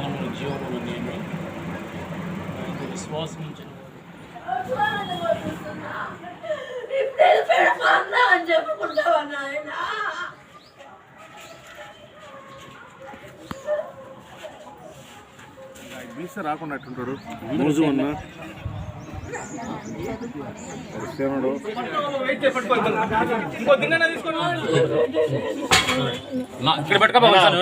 జ్ఞానము జీవములు నేను విశ్వాసం ఉంచిన బీస రాకుండా ఎట్టుంటాడు మోజు అన్న ఇక్కడ పెట్టుకోవాలి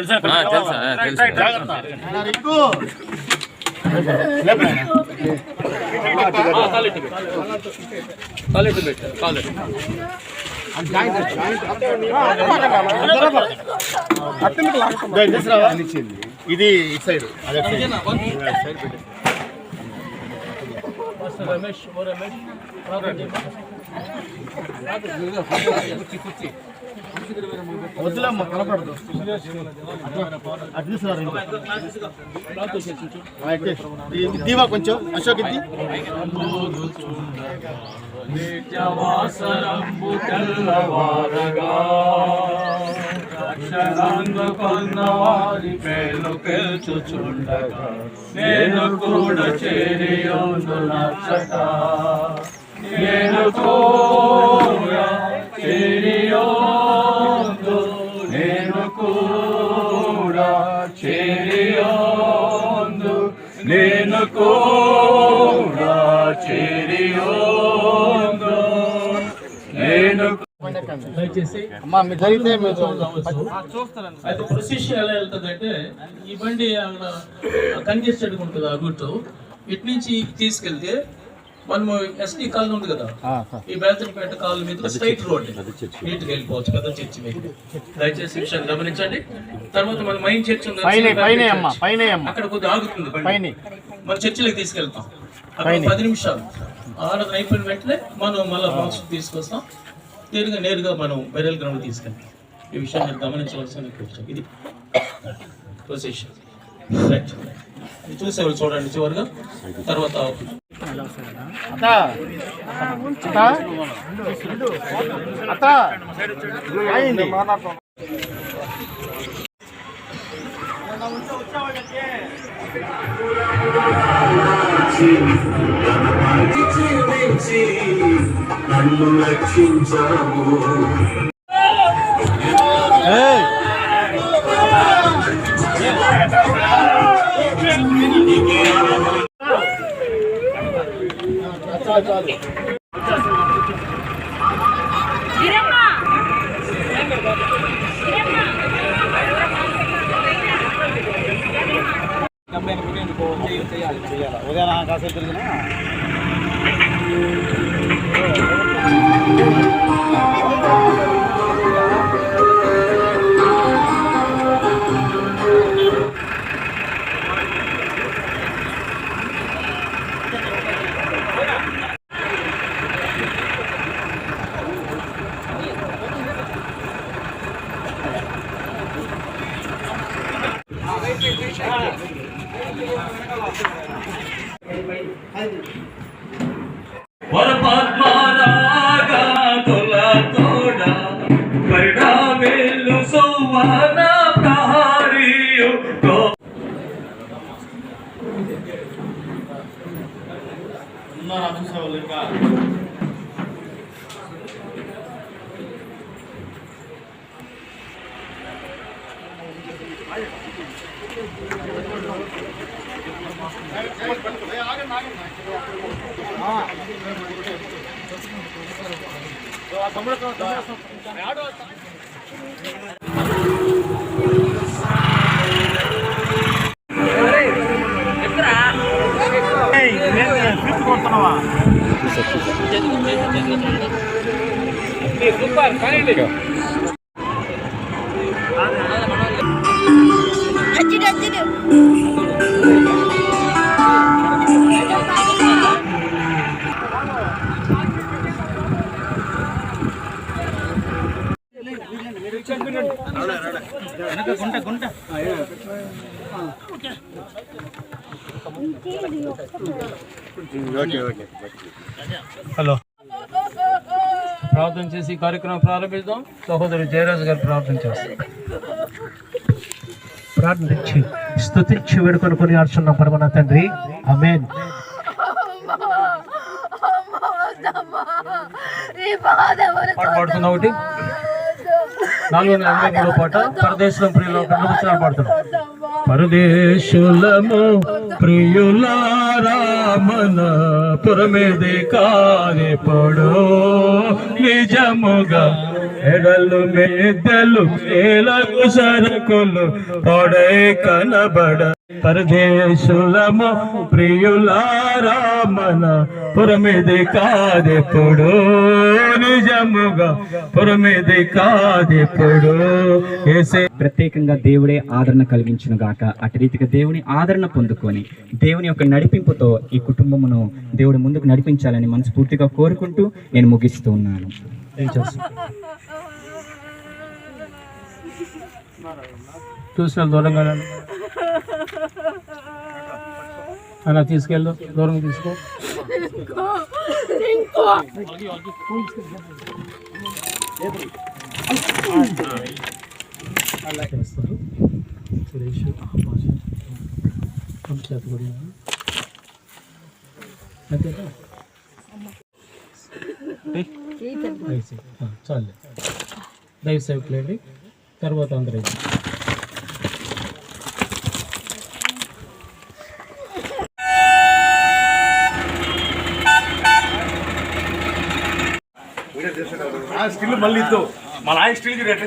ఇది ఇటు సైడ్ రమేష్ వద్దులమ్మ కనపడదు దీవా కొంచెం అశోక్ ఇది నిత్యవాసరంబు తెల్లవారగా అక్షరాంగు కొన్నవారి పేర్లు పిలుచుచుండగా నేను కూడా చేరియోను నచ్చట నేను కూడా చేరియోను నేను కూడా చేరియోను నేను కూడా చేరియోను నేను అయితే ప్రొసెషన్ ఎలా వెళ్తుందంటే ఈ బండి అక్కడ కంజెస్టెడ్ ఉంటుంది ఆ రూట్ ఇటు నుంచి తీసుకెళ్తే మనము ఎస్టీ కాలనీ ఉంది కదా ఈ బేతనపేట కాలనీ మీద స్ట్రైట్ రోడ్ నీట్గా వెళ్ళిపోవచ్చు పెద్ద చర్చి మీద దయచేసి విషయాన్ని గమనించండి. తర్వాత మన మైన్ చర్చ్ ఉంది అక్కడ కొద్దిగా ఆగుతుంది మన చర్చిలోకి తీసుకెళ్తాం అక్కడ 10 నిమిషాలు ఆరాధన అయిపోయిన వెంటనే మనం మళ్ళీ బాక్స్ తీసుకొస్తాం నేరుగా మనం బెరల్ గ్రౌండ్ తీసుకెళ్తాం. ఈ విషయాన్ని గమనించవలసిన విషయం ఇది ప్రొసెషన్. రైట్ చూసేవాళ్ళు చూడండి చివరిగా. తర్వాత నన్ను రక్షించావు ఉదయం కాసేపు తిరిగినా వరపద్మరాగా తొలతోడ పరిణామేలు సౌవన ప్రహారియు ఉన్నారా చూసేవాళ్ళు ఇంకా సూపర్ కానీ హలో ప్రార్థన చేసి కార్యక్రమం ప్రారంభిద్దాం. సహోదరు జయరాజు గారు ప్రార్థన చేస్తారు. ప్రార్థించి స్తుతించి వేడుకొని ఆడుచున్నాం పరమన తండ్రి. ఆమేన్. పాడుతున్నా ఒకటి 483 పాట పరదేశం ప్రియుల పాడుతున్నాం. పరదేశులము ప్రియులారా మన పురమేది కానిపడు నిజముగా ఎడలు మెద్దలు ఏలకు సరుకులు తోడై కనబడ. పరదేశులము ప్రియులారా మన పురమిది కాదెప్పుడు నిజముగా పురమిది కాదెప్పుడు. ప్రత్యేకంగా దేవుడే ఆదరణ కలిగించును గాక. అటు రీతిగా దేవుని ఆదరణ పొందుకొని దేవుని యొక్క నడిపింపుతో ఈ కుటుంబమును దేవుడు ముందుకు నడిపించాలని మనస్ఫూర్తిగా కోరుకుంటూ నేను ముగిస్తూ ఉన్నాను. చూసిన దూరంగా అలా తీసుకెళ్ళు, దూరంగా తీసుకో. సురేష్ చాలే దయచేసి తర్వాత అందరూ స్కిల్ మళ్ళీ ఇద్దు. మన స్టిల్